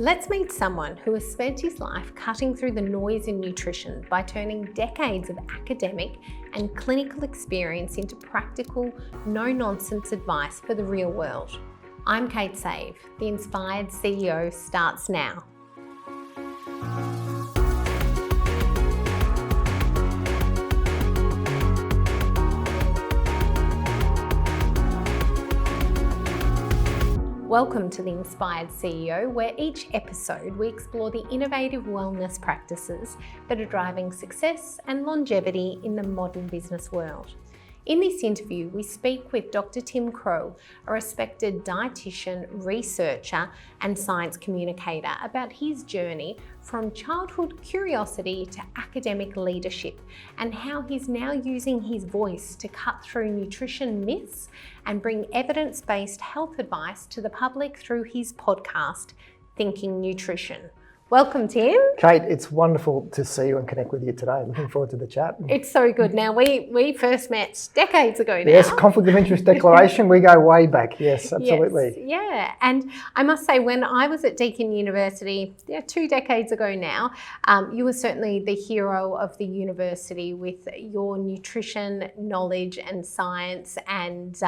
Let's meet someone who has spent his life cutting through the noise in nutrition by turning decades of academic and clinical experience into practical, no-nonsense advice for the real world. I'm Kate Save. The Inspired CEO starts now. Welcome to The Inspired CEO, where each episode we explore the innovative wellness practices that are driving success and longevity in the modern business world. In this interview, we speak with Dr Tim Crowe, a respected dietitian, researcher and science communicator, about his journey from childhood curiosity to academic leadership and how he's now using his voice to cut through nutrition myths and bring evidence-based health advice to the public through his podcast, Thinking Nutrition. Welcome, Tim. Kate, it's wonderful to see you and connect with you today. Looking forward to the chat. It's so good. Now, we first met decades ago now. Yes, conflict of interest declaration. We go way back. Yes, absolutely. Yes, yeah. And I must say, when I was at Deakin University, 2 decades ago now, you were certainly the hero of the university with your nutrition knowledge and science, and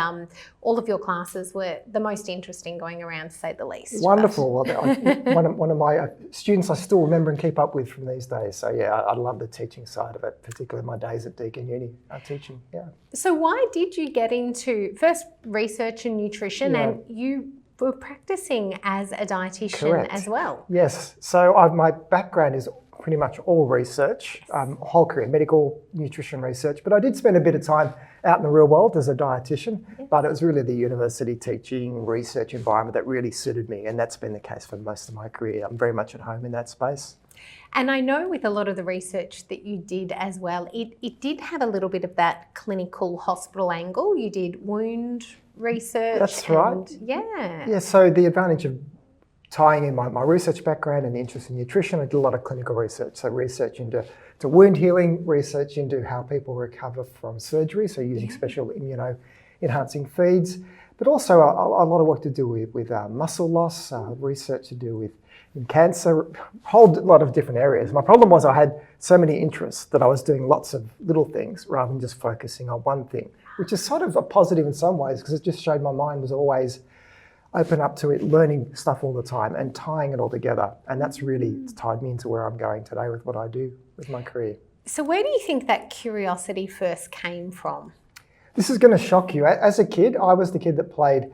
all of your classes were the most interesting going around, to say the least. Wonderful. One of my students I still remember and keep up with from these days. So yeah, I love the teaching side of it, particularly my days at Deakin Uni teaching. Yeah. So why did you get into first research and nutrition, and you were practicing as a dietitian Correct. as well? Yes. So my background is pretty much all research, whole career, medical nutrition research, but I did spend a bit of time out in the real world as a dietitian, but it was really the university teaching research environment that really suited me, and that's been the case for most of my career. I'm very much at home in that space. And I know with a lot of the research that you did as well, it did have a little bit of that clinical hospital angle. You did wound research. That's right. Yeah, so the advantage of tying in my research background and the interest in nutrition, I did a lot of clinical research. So research into wound healing, research into how people recover from surgery, so using special immuno-enhancing feeds, but also a lot of work to do with muscle loss, research to do with in cancer, a whole lot of different areas. My problem was I had so many interests that I was doing lots of little things rather than just focusing on one thing, which is sort of a positive in some ways because it just showed my mind was always open up to it, learning stuff all the time and tying it all together. And that's really tied me into where I'm going today with what I do with my career. So where do you think that curiosity first came from? This is going to shock you. As a kid, I was the kid that played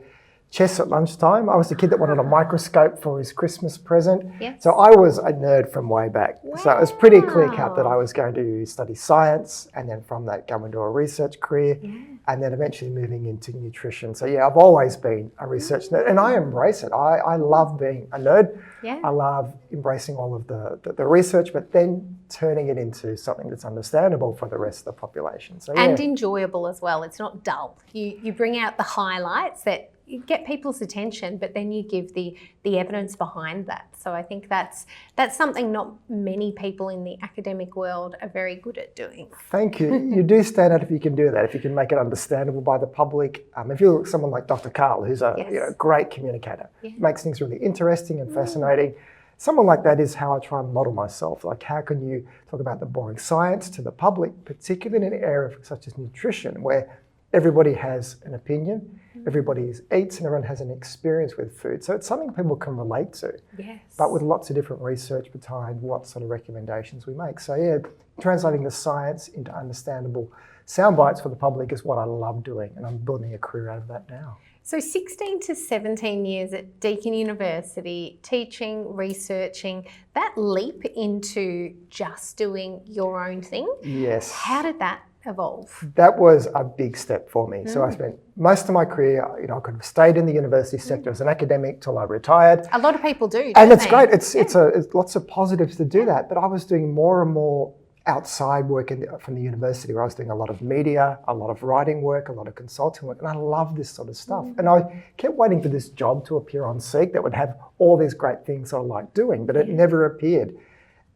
chess at lunchtime. I was the kid that wanted a microscope for his Christmas present. Yes. So I was a nerd from way back. Wow. So it was pretty clear cut that I was going to study science and then from that go into a research career and then eventually moving into nutrition. So yeah, I've always been a research nerd and I embrace it. I love being a nerd. Yeah. I love embracing all of the research, but then turning it into something that's understandable for the rest of the population. So, and enjoyable as well. It's not dull. You bring out the highlights that you get people's attention, but then you give the evidence behind that. So I think that's something not many people in the academic world are very good at doing. Thank you. You do stand out if you can do that, if you can make it understandable by the public. If you look at someone like Dr Carl, who's a great communicator, makes things really interesting and fascinating. Someone like that is how I try and model myself. Like, how can you talk about the boring science to the public, particularly in an area such as nutrition, where everybody has an opinion, everybody eats, and everyone has an experience with food. So it's something people can relate to, but with lots of different research behind what sort of recommendations we make. So yeah, translating the science into understandable sound bites for the public is what I love doing, and I'm building a career out of that now. So 16 to 17 years at Deakin University, teaching, researching, that leap into just doing your own thing. Yes. How did that evolve? That was a big step for me. So I spent most of my career, I could have stayed in the university sector as an academic till I retired. A lot of people do, and it's great. It's lots of positives to do that. But I was doing more and more outside work from the university, where I was doing a lot of media, a lot of writing work, a lot of consulting work, and I love this sort of stuff. And I kept waiting for this job to appear on Seek that would have all these great things I like doing, but it never appeared.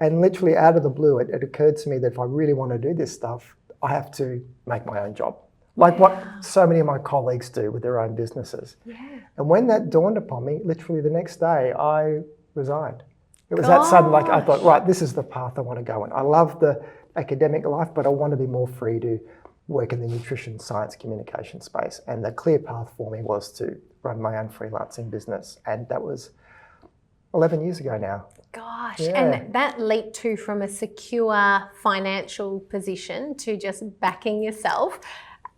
And literally out of the blue, it occurred to me that if I really want to do this stuff, I have to make my own job. like what so many of my colleagues do with their own businesses. Yeah. And when that dawned upon me, literally the next day, I resigned. It was that sudden, like I thought, right, this is the path I want to go in. I love the academic life, but I want to be more free to work in the nutrition, science, communication space. And the clear path for me was to run my own freelancing business. And that was 11 years ago now. Gosh, Yeah. and that leap to from a secure financial position to just backing yourself.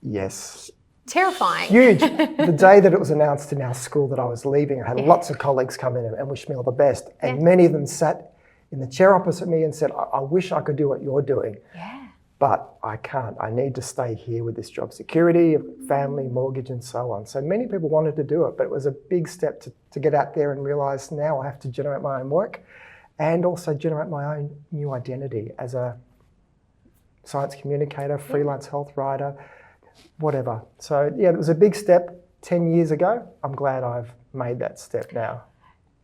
Yes. Terrifying. Huge. The day that it was announced in our school that I was leaving, I had lots of colleagues come in and wish me all the best. And many of them sat in the chair opposite me and said, I wish I could do what you're doing. Yeah. But I can't. I need to stay here with this job security, family, mortgage, and so on. So many people wanted to do it, but it was a big step to get out there and realise now I have to generate my own work and also generate my own new identity as a science communicator, freelance health writer, whatever. So yeah, it was a big step 10 years ago. I'm glad I've made that step now.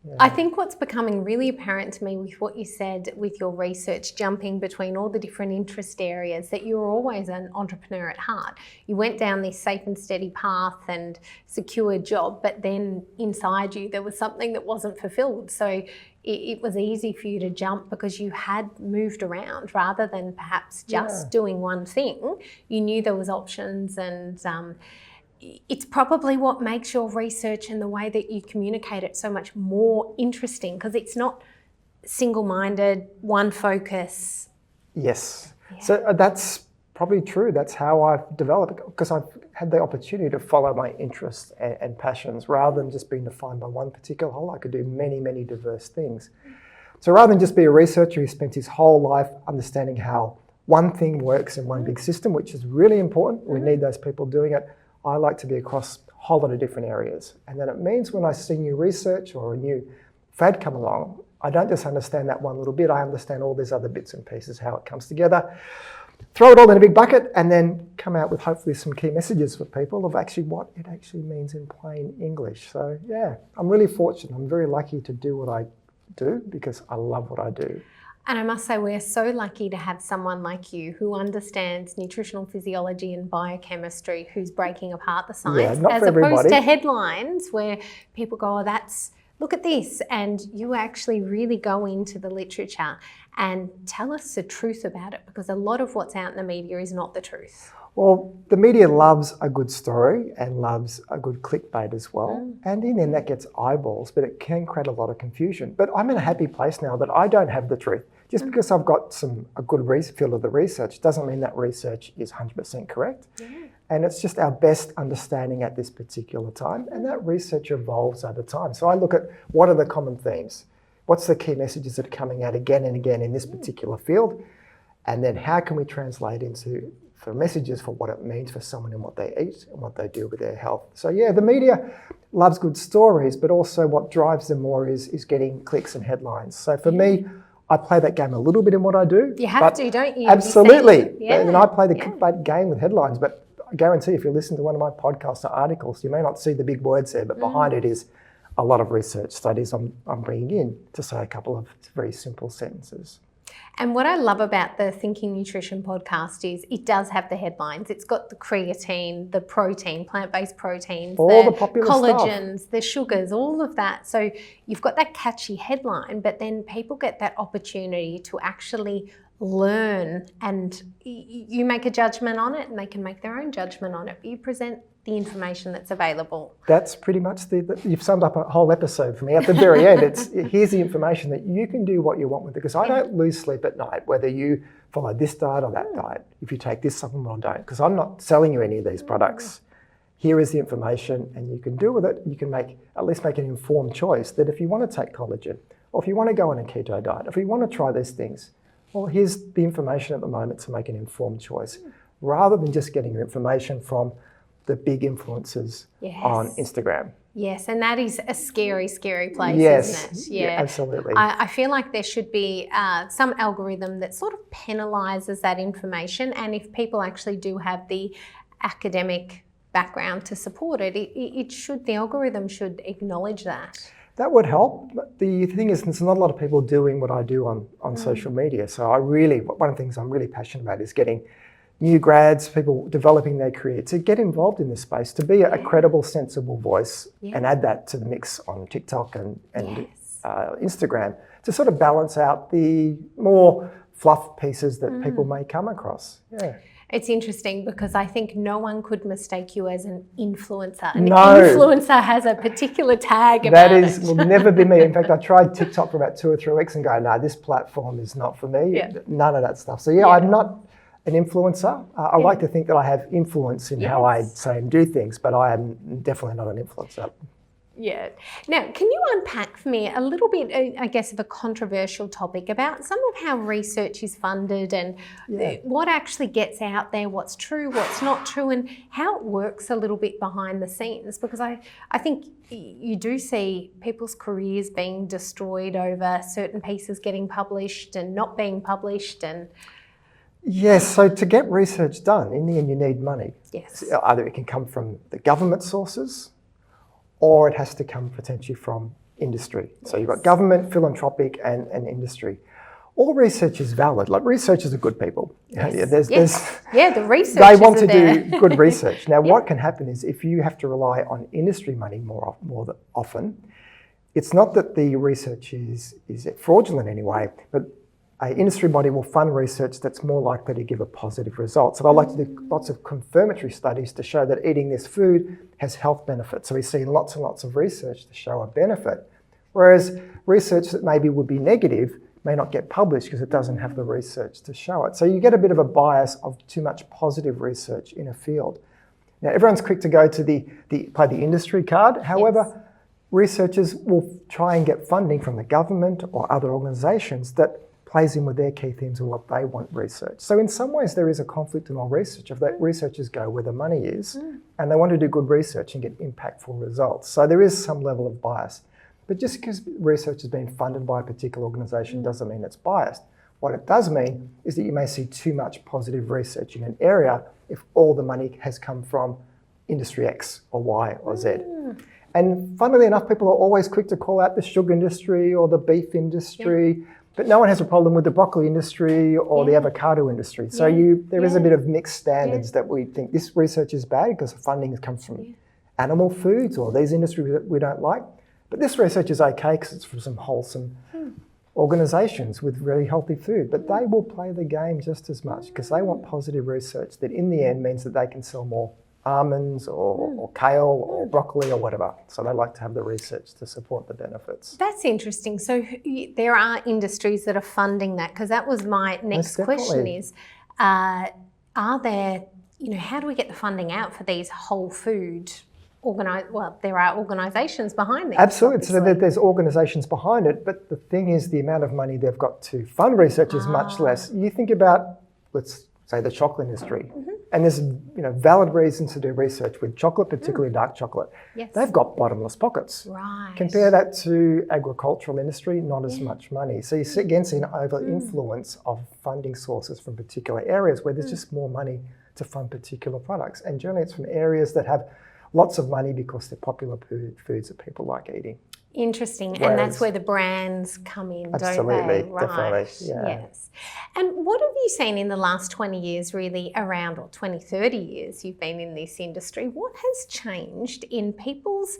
Yeah. I think what's becoming really apparent to me with what you said with your research, jumping between all the different interest areas, that you were always an entrepreneur at heart. You went down this safe and steady path and secure job, but then inside you there was something that wasn't fulfilled. So it was easy for you to jump because you had moved around rather than perhaps just doing one thing. You knew there was options, and it's probably what makes your research and the way that you communicate it so much more interesting, because it's not single-minded, one focus. Yes. Yeah. So that's probably true. That's how I've developed, because I've had the opportunity to follow my interests and passions rather than just being defined by one particular hole. I could do many, many diverse things. So rather than just be a researcher who spent his whole life understanding how one thing works in one big system, which is really important, we need those people doing it, I like to be across a whole lot of different areas. And then it means when I see new research or a new fad come along, I don't just understand that one little bit, I understand all these other bits and pieces, how it comes together, throw it all in a big bucket, and then come out with hopefully some key messages for people of actually what it actually means in plain English. So yeah, I'm really fortunate. I'm very lucky to do what I do because I love what I do. And I must say, we're so lucky to have someone like you who understands nutritional physiology and biochemistry, who's breaking apart the science, as opposed to headlines where people go, oh, look at this. And you actually really go into the literature and tell us the truth about it, because a lot of what's out in the media is not the truth. Well, the media loves a good story and loves a good clickbait as well. And in the end, that gets eyeballs, but it can create a lot of confusion. But I'm in a happy place now that I don't have the truth. Just because I've got a good feel of the research doesn't mean that research is 100% correct. And it's just our best understanding at this particular time. And that research evolves over time. So I look at what are the common themes? What's the key messages that are coming out again and again in this particular field? And then how can we translate for messages for what it means for someone and what they eat and what they do with their health. So yeah, the media loves good stories, but also what drives them more is getting clicks and headlines. So for me, I play that game a little bit in what I do. You have to, don't you? Absolutely. And I play the clickbait game with headlines, but I guarantee if you listen to one of my podcasts or articles, you may not see the big words there, but behind it is a lot of research studies I'm bringing in to say a couple of very simple sentences. And what I love about the Thinking Nutrition podcast is it does have the headlines. It's got the creatine, the protein, plant-based proteins, all the popular collagens, stuff, the sugars, all of that. So you've got that catchy headline, but then people get that opportunity to actually learn, and you make a judgment on it and they can make their own judgment on it. But you present the information that's available. That's pretty much you've summed up a whole episode for me at the very end. Here's the information that you can do what you want with it, because I don't lose sleep at night whether you follow this diet or that diet, if you take this supplement or don't, because I'm not selling you any of these products. Here is the information and you can do with it. You can at least make an informed choice that if you want to take collagen, or if you want to go on a keto diet, if you want to try these things, well, here's the information at the moment to make an informed choice, rather than just getting your information from the big influencers on Instagram. Yes, and that is a scary, scary place, yes, isn't it? Yeah, absolutely. I feel like there should be some algorithm that sort of penalises that information, and if people actually do have the academic background to support it, the algorithm should acknowledge that. That would help. But the thing is, there's not a lot of people doing what I do on social media. So one of the things I'm really passionate about is getting new grads, people developing their career, to get involved in this space, to be a credible, sensible voice and add that to the mix on TikTok and Instagram, to sort of balance out the more fluff pieces that people may come across. Yeah. It's interesting because I think no one could mistake you as an influencer. An No. influencer has a particular tag about it. Will never be me. In fact, I tried TikTok for about 2 or 3 weeks and go, no, this platform is not for me. Yeah. None of that stuff. So yeah, I'm not an influencer. I like to think that I have influence in how I say and do things, but I am definitely not an influencer. Yeah. Now, can you unpack for me a little bit, I guess, of a controversial topic about some of how research is funded and what actually gets out there, what's true, what's not true, and how it works a little bit behind the scenes? Because I think you do see people's careers being destroyed over certain pieces getting published and not being published. And yes, so to get research done, in the end, you need money. yes, So either it can come from the government sources, or it has to come potentially from industry. So you've got government, philanthropic, and industry. All research is valid. Like, researchers are good people. Yes. The researchers they want to there. do good research. Now, what can happen is if you have to rely on industry money more often, it's not that the research is fraudulent anyway, but an industry body will fund research that's more likely to give a positive result. So they like to do lots of confirmatory studies to show that eating this food has health benefits. So we see lots and lots of research to show a benefit. Whereas research that maybe would be negative may not get published because it doesn't have the research to show it. So you get a bit of a bias of too much positive research in a field. Now, everyone's quick to go to play the industry card. However, researchers will try and get funding from the government or other organisations that plays in with their key themes and what they want research. So in some ways there is a conflict in all research of that researchers go where the money is and they want to do good research and get impactful results. So there is some level of bias. But just because research has been funded by a particular organisation doesn't mean it's biased. What it does mean is that you may see too much positive research in an area if all the money has come from industry X or Y or Z. And funnily enough, people are always quick to call out the sugar industry or the beef industry, but no one has a problem with the broccoli industry or the avocado industry. So there is a bit of mixed standards that we think this research is bad because funding comes from animal foods or these industries that we don't like. But this research is okay because it's from some wholesome organisations with really healthy food. But they will play the game just as much because they want positive research that in the end means that they can sell more almonds or kale or broccoli or whatever. So they like to have the research to support the benefits. That's interesting. So there are industries that are funding that, because that was my next question is, are there, how do we get the funding out for these whole food there are organisations behind this. Absolutely. So there's organisations behind it, but the thing is the amount of money they've got to fund research is much less. You think about, let's say, the chocolate industry. And there's valid reasons to do research with chocolate, particularly dark chocolate. Yes. They've got bottomless pockets. Right. Compare that to agricultural industry, not as much money. So you again see an over-influence of funding sources from particular areas where there's just more money to fund particular products. And generally it's from areas that have lots of money because they're popular foods that people like eating. Interesting. And that's where the brands come in, don't they? Absolutely, Right. definitely. Yeah. Yes. And what have you seen in the last 20 years really around, or 20, 30 years you've been in this industry? What has changed in people's,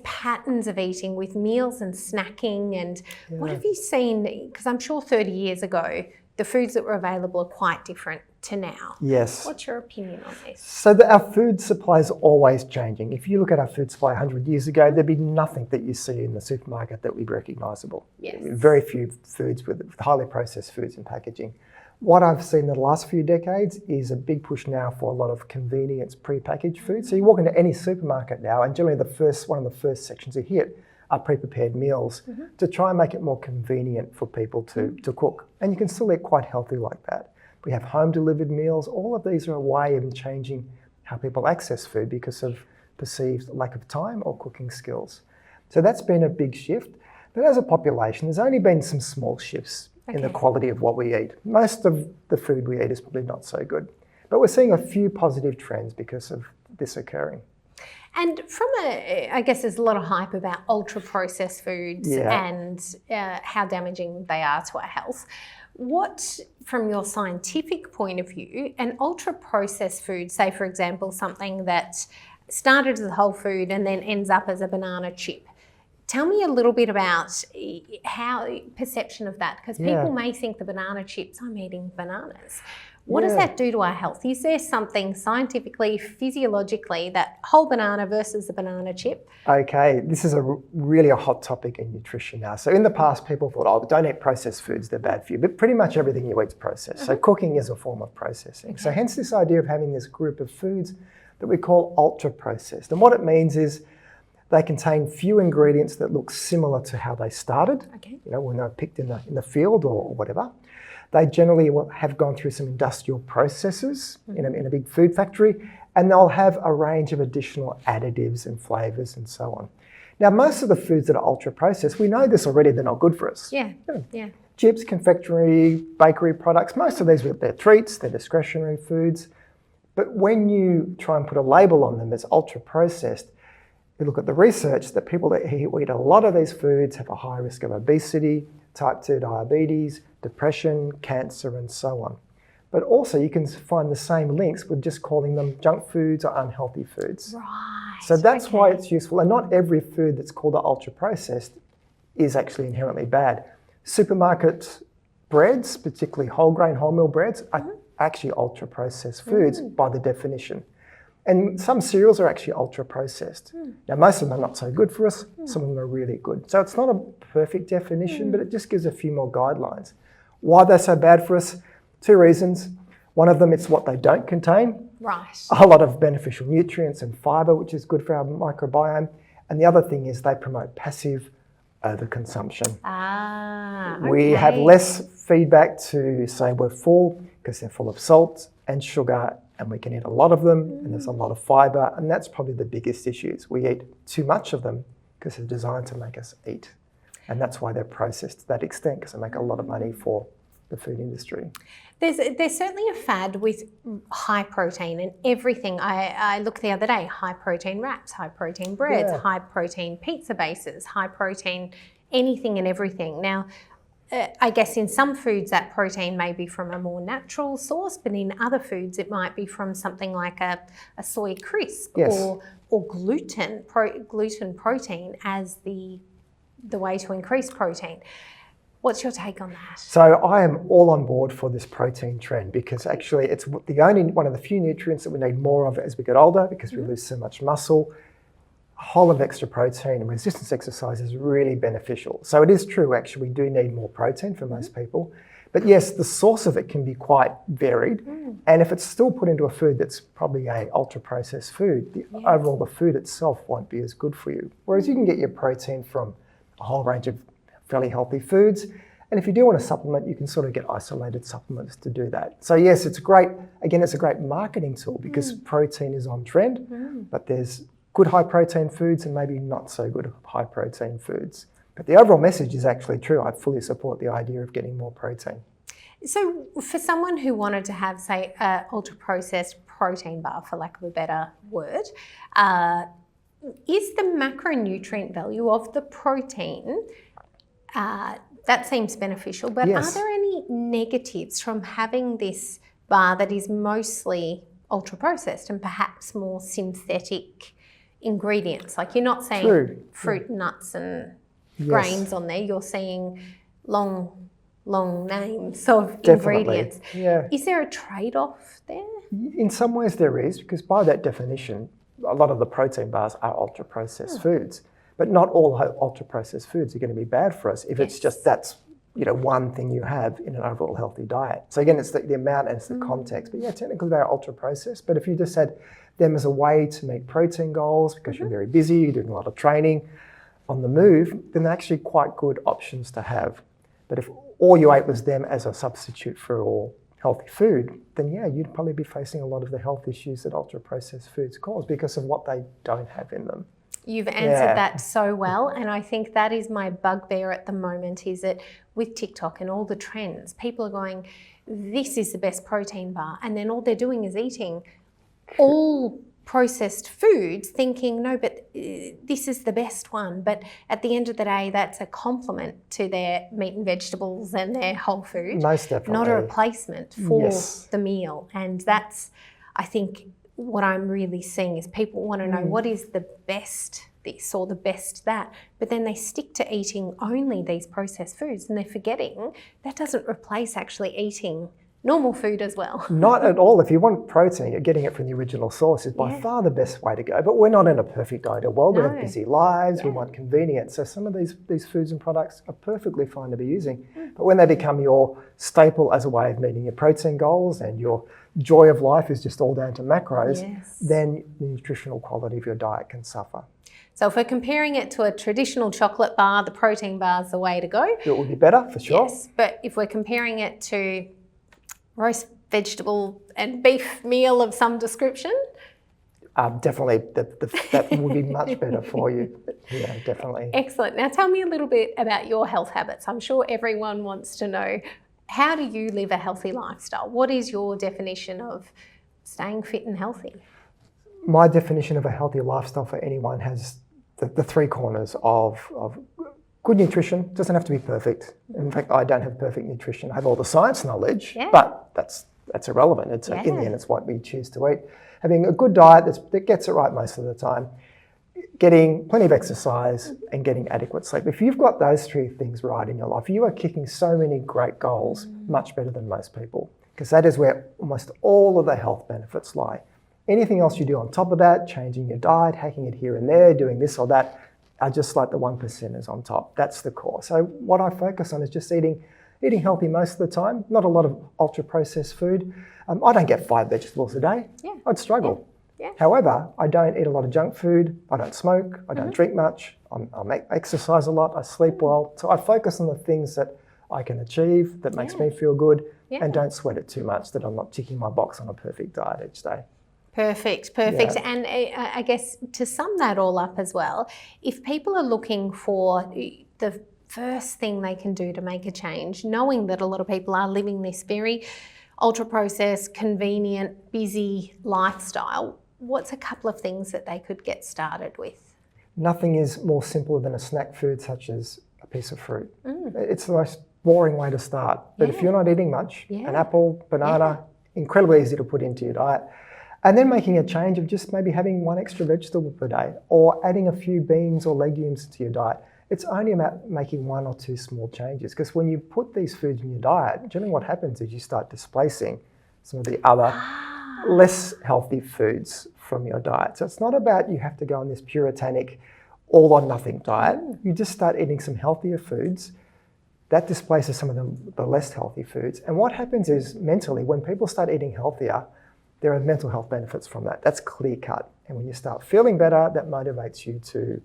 patterns of eating with meals and snacking? And what have you seen? Because I'm sure 30 years ago, the foods that were available are quite different to now. Yes. What's your opinion on this? So our food supply is always changing. If you look at our food supply 100 years ago, there'd be nothing that you see in the supermarket that would be recognisable. Yes. Very few foods with highly processed foods and packaging. What I've seen in the last few decades is a big push now for a lot of convenience pre-packaged food. So you walk into any supermarket now and generally one of the first sections you hit are pre-prepared meals to try and make it more convenient for people to cook. And you can still eat quite healthy like that. We have home-delivered meals. All of these are a way of changing how people access food because of perceived lack of time or cooking skills. So that's been a big shift. But as a population, there's only been some small shifts in the quality of what we eat. Most of the food we eat is probably not so good. But we're seeing a few positive trends because of this occurring. And there's a lot of hype about ultra-processed foods and how damaging they are to our health. What, from your scientific point of view, an ultra-processed food, say for example something that started as a whole food and then ends up as a banana chip, Tell me a little bit about how perception of that, because people may think the banana chips, I'm eating bananas. What does that do to our health? Is there something scientifically, physiologically, that whole banana versus the banana chip? Okay, this is really a hot topic in nutrition now. So in the past, people thought, oh, don't eat processed foods, they're bad for you. But pretty much everything you eat is processed. So cooking is a form of processing. Okay. So hence this idea of having this group of foods that we call ultra-processed. And what it means is they contain few ingredients that look similar to how they started, when they were picked in the field or whatever. They generally have gone through some industrial processes in a big food factory, and they'll have a range of additional additives and flavours and so on. Now, most of the foods that are ultra-processed, we know this already, they're not good for us. Chips, confectionery, bakery products, most of these, they're treats, they're discretionary foods. But when you try and put a label on them as ultra-processed, you look at the research that people that eat a lot of these foods have a high risk of obesity, type 2 diabetes, depression, cancer, and so on. But also you can find the same links with just calling them junk foods or unhealthy foods. Right. So that's why it's useful. And not every food that's called ultra-processed is actually inherently bad. Supermarket breads, particularly whole grain, wholemeal breads, are actually ultra-processed foods by the definition. And some cereals are actually ultra-processed. Now, most of them are not so good for us. Some of them are really good. So it's not a perfect definition, but it just gives a few more guidelines. Why they're so bad for us? 2 reasons. One of them, it's what they don't contain. Right. A whole lot of beneficial nutrients and fibre, which is good for our microbiome. And the other thing is they promote passive overconsumption. We have less feedback to say we're full because they're full of salt and sugar, and we can eat a lot of them, and there's a lot of fibre, and that's probably the biggest issues. We eat too much of them because they're designed to make us eat. And that's why they're processed to that extent, because they make a lot of money for the food industry. There's certainly a fad with high protein and everything. I looked the other day, high protein wraps, high protein breads, high protein pizza bases, high protein anything and everything. Now, I guess in some foods that protein may be from a more natural source, but in other foods it might be from something like a soy crisp or gluten protein as the way to increase protein. What's your take on that? So I am all on board for this protein trend, because actually it's one of the few nutrients that we need more of as we get older, because we lose so much muscle. A whole of extra protein and resistance exercise is really beneficial. So it is true, actually, we do need more protein for most people. But yes, the source of it can be quite varied. And if it's still put into a food that's probably a ultra-processed food, overall the food itself won't be as good for you. Whereas you can get your protein from a whole range of fairly healthy foods. And if you do want to supplement, you can sort of get isolated supplements to do that. So yes, it's a great marketing tool, because protein is on trend, but there's good high protein foods and maybe not so good high protein foods. But the overall message is actually true. I fully support the idea of getting more protein. So for someone who wanted to have, say, an ultra-processed protein bar, for lack of a better word, is the macronutrient value of the protein, that seems beneficial, but are there any negatives from having this bar that is mostly ultra-processed and perhaps more synthetic ingredients? Like, you're not saying fruit, nuts and grains on there, you're seeing long names of ingredients. Is there a trade-off there? In some ways there is, because by that definition, a lot of the protein bars are ultra-processed foods. But not all ultra-processed foods are going to be bad for us if it's just that's one thing you have in an overall healthy diet. So again, it's the amount and it's the context. But technically they're ultra-processed. But if you just had them as a way to meet protein goals, because you're very busy, you're doing a lot of training, on the move, then they're actually quite good options to have. But if all you ate was them as a substitute for all healthy food, then you'd probably be facing a lot of the health issues that ultra-processed foods cause because of what they don't have in them. You've answered that so well, and I think that is my bugbear at the moment, is that with TikTok and all the trends, people are going, this is the best protein bar, and then all they're doing is eating all processed foods, thinking, no, but this is the best one. But at the end of the day, that's a complement to their meat and vegetables and their whole food. Most definitely. Not a replacement for the meal. And that's, I think, what I'm really seeing is people want to know what is the best this or the best that, but then they stick to eating only these processed foods and they're forgetting that doesn't replace actually eating normal food as well. Not at all. If you want protein, getting it from the original source is by far the best way to go. But we're not in a perfect ideal world. We have busy lives. We want convenience. So some of these foods and products are perfectly fine to be using. But when they become your staple as a way of meeting your protein goals and your joy of life is just all down to macros, then the nutritional quality of your diet can suffer. So if we're comparing it to a traditional chocolate bar, the protein bar is the way to go. It would be better, for sure. Yes, but if we're comparing it to roast vegetable and beef meal of some description? Definitely, that would be much better for you. Yeah, definitely. Excellent. Now tell me a little bit about your health habits. I'm sure everyone wants to know, how do you live a healthy lifestyle? What is your definition of staying fit and healthy? My definition of a healthy lifestyle for anyone has the three corners of good nutrition. Doesn't have to be perfect. In fact, I don't have perfect nutrition. I have all the science knowledge, but that's irrelevant. It's in the end, it's what we choose to eat. Having a good diet that gets it right most of the time, getting plenty of exercise and getting adequate sleep. If you've got those three things right in your life, you are kicking so many great goals, much better than most people, because that is where almost all of the health benefits lie. Anything else you do on top of that, changing your diet, hacking it here and there, doing this or that, are just like the 1%ers on top. That's the core. So what I focus on is just eating healthy most of the time, not a lot of ultra-processed food. I don't get 5 vegetables a day. I'd struggle. However, I don't eat a lot of junk food. I don't smoke. I don't drink much. I exercise a lot. I sleep well. So I focus on the things that I can achieve, that makes me feel good, and don't sweat it too much that I'm not ticking my box on a perfect diet each day. Perfect. Yeah. And I guess to sum that all up as well, if people are looking for the first thing they can do to make a change, knowing that a lot of people are living this very ultra-processed, convenient, busy lifestyle, what's a couple of things that they could get started with? Nothing is more simple than a snack food such as a piece of fruit. It's the most boring way to start. But if you're not eating much, an apple, banana, incredibly easy to put into your diet. And then making a change of just maybe having 1 extra vegetable per day or adding a few beans or legumes to your diet. It's only about making 1 or 2 small changes, because when you put these foods in your diet, generally what happens is you start displacing some of the other less healthy foods from your diet. So it's not about you have to go on this puritanic all or nothing diet. You just start eating some healthier foods. That displaces some of the less healthy foods. And what happens is mentally, when people start eating healthier, there are mental health benefits from that. That's clear cut. And when you start feeling better, that motivates you to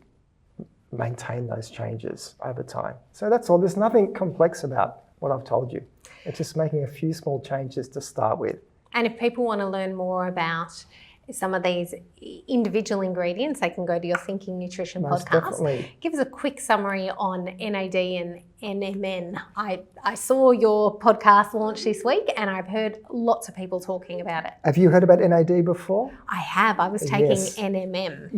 maintain those changes over time. So that's all. There's nothing complex about what I've told you. It's just making a few small changes to start with. And if people want to learn more about some of these individual ingredients, they can go to your Thinking Nutrition podcast. Definitely. Give us a quick summary on NAD and NMN. I saw your podcast launch this week and I've heard lots of people talking about it. Have you heard about NAD before? I have. I was taking NMM.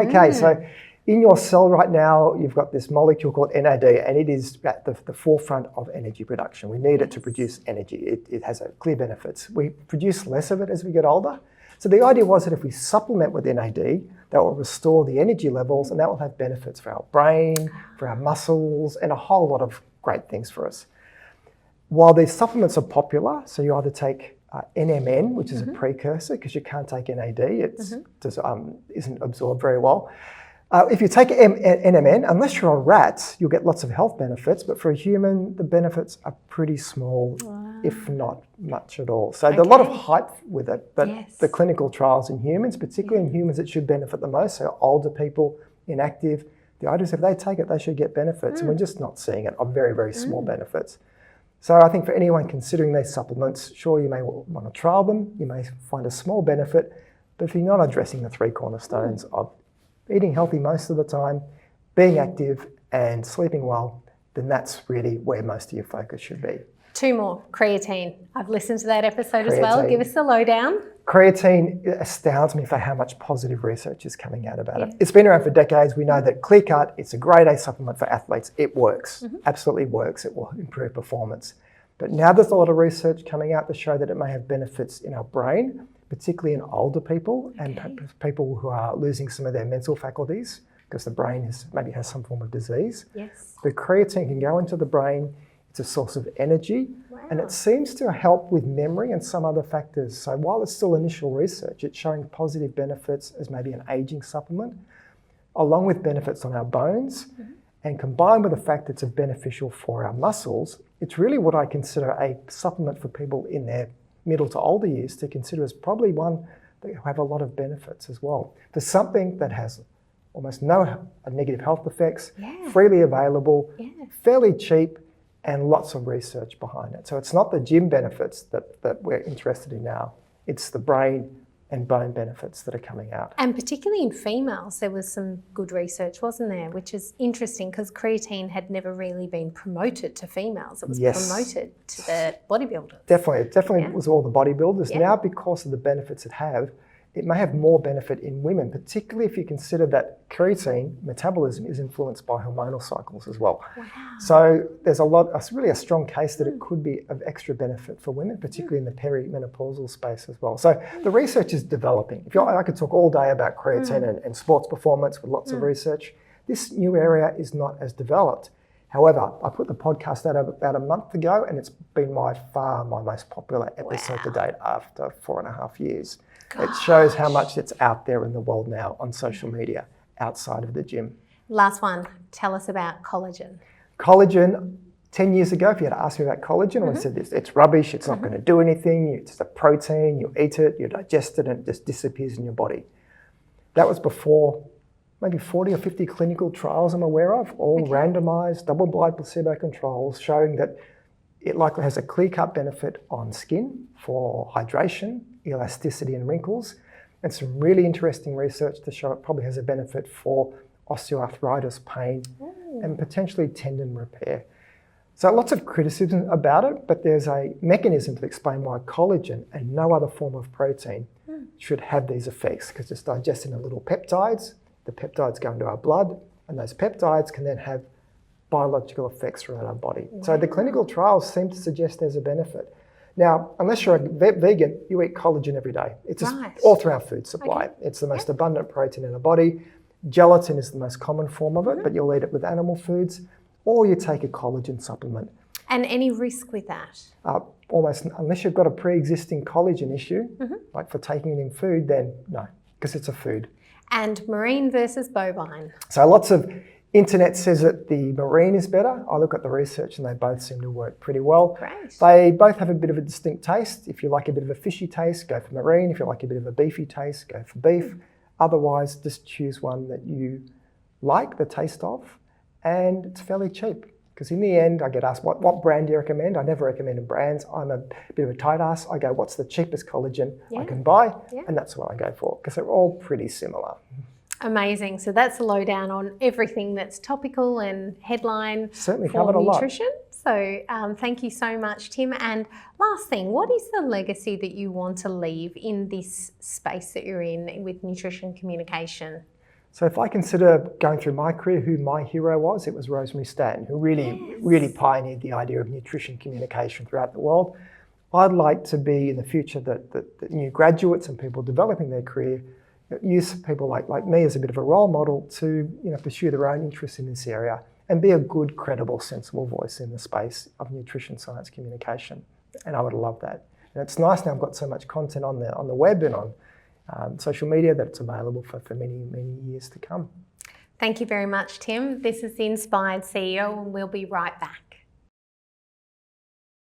Okay, so in your cell right now, you've got this molecule called NAD, and it is at the forefront of energy production. We need it to produce energy. It has clear benefits. We produce less of it as we get older. So the idea was that if we supplement with NAD, that will restore the energy levels, and that will have benefits for our brain, for our muscles, and a whole lot of great things for us. While these supplements are popular, so you either take NMN, which is a precursor, because you can't take NAD, it isn't absorbed very well. If you take NMN, unless you're a rat, you'll get lots of health benefits, but for a human, the benefits are pretty small, if not much at all. So there's a lot of hype with it, but the clinical trials in humans, particularly in humans, it should benefit the most. So older people, inactive, the idea is if they take it, they should get benefits, and we're just not seeing it, of very, very small benefits. So I think for anyone considering these supplements, sure, you may want to trial them, you may find a small benefit, but if you're not addressing the 3 cornerstones of eating healthy most of the time, being active and sleeping well, then that's really where most of your focus should be. 2 more. Creatine. I've listened to that episode as well. Give us the lowdown. Creatine astounds me for how much positive research is coming out about it. It's been around for decades. We know that clear cut, it's a grade A supplement for athletes. It works, absolutely works. It will improve performance. But now there's a lot of research coming out to show that it may have benefits in our brain, particularly in older people and people who are losing some of their mental faculties because the brain maybe has some form of disease. Yes. The creatine can go into the brain. It's a source of energy, and it seems to help with memory and some other factors. So while it's still initial research, it's showing positive benefits as maybe an aging supplement, along with benefits on our bones, and combined with the fact that it's beneficial for our muscles, it's really what I consider a supplement for people in their middle to older years to consider as probably one that have a lot of benefits as well. For something that has almost no negative health effects, freely available, fairly cheap, and lots of research behind it. So it's not the gym benefits that we're interested in now, it's the brain and bone benefits that are coming out. And particularly in females, there was some good research, wasn't there? Which is interesting because creatine had never really been promoted to females. It was promoted to the bodybuilders. Definitely it was all the bodybuilders. Now, because of the benefits it may have more benefit in women, particularly if you consider that creatine metabolism is influenced by hormonal cycles as well. Wow. So there's really a strong case that it could be of extra benefit for women, particularly in the perimenopausal space as well. So the research is developing. I could talk all day about creatine and sports performance with lots of research. This new area is not as developed. However, I put the podcast out about a month ago, and it's been by far my most popular episode to date after 4.5 years. It shows how much it's out there in the world now on social media outside of the gym. Last one, tell us about collagen. Collagen, 10 years ago, if you had asked me about collagen, I would have said it's rubbish, it's not going to do anything, it's just a protein, you eat it, you digest it, and it just disappears in your body. That was before maybe 40 or 50 clinical trials I'm aware of, all randomised, double-blind placebo controls, showing that it likely has a clear-cut benefit on skin for hydration, elasticity and wrinkles, and some really interesting research to show it probably has a benefit for osteoarthritis, pain, and potentially tendon repair. So lots of criticism about it, but there's a mechanism to explain why collagen and no other form of protein should have these effects, because it's digesting the little peptides, the peptides go into our blood, and those peptides can then have biological effects throughout our body. So the clinical trials seem to suggest there's a benefit. Now, unless you're a vegan, you eat collagen every day. It's just all through our food supply. It's the most abundant protein in the body. Gelatin is the most common form of it, but you'll eat it with animal foods, or you take a collagen supplement. And any risk with that? Almost, unless you've got a pre-existing collagen issue, like for taking it in food, then no, because it's a food. And marine versus bovine? So lots of internet says that the marine is better. I look at the research and they both seem to work pretty well. Great. They both have a bit of a distinct taste. If you like a bit of a fishy taste, go for marine. If you like a bit of a beefy taste, go for beef. Otherwise, just choose one that you like the taste of, and it's fairly cheap. Because in the end, I get asked, what brand do you recommend? I never recommend brands. I'm a bit of a tight ass. I go, what's the cheapest collagen I can buy? And that's what I go for, because they're all pretty similar. Amazing. So that's the lowdown on everything that's topical and headline Certainly for covered a lot. nutrition. So thank you so much, Tim. And last thing, what is the legacy that you want to leave in this space that you're in with nutrition communication? So if I consider going through my career, who my hero was, it was Rosemary Stanton, who really pioneered the idea of nutrition communication throughout the world. I'd like to be in the future that new graduates and people developing their career use people like me as a bit of a role model to pursue their own interests in this area and be a good, credible, sensible voice in the space of nutrition science communication. And I would love that. And it's nice now I've got so much content on the web and on social media that it's available for many, many years to come. Thank you very much, Tim. This is the Inspired CEO, and we'll be right back.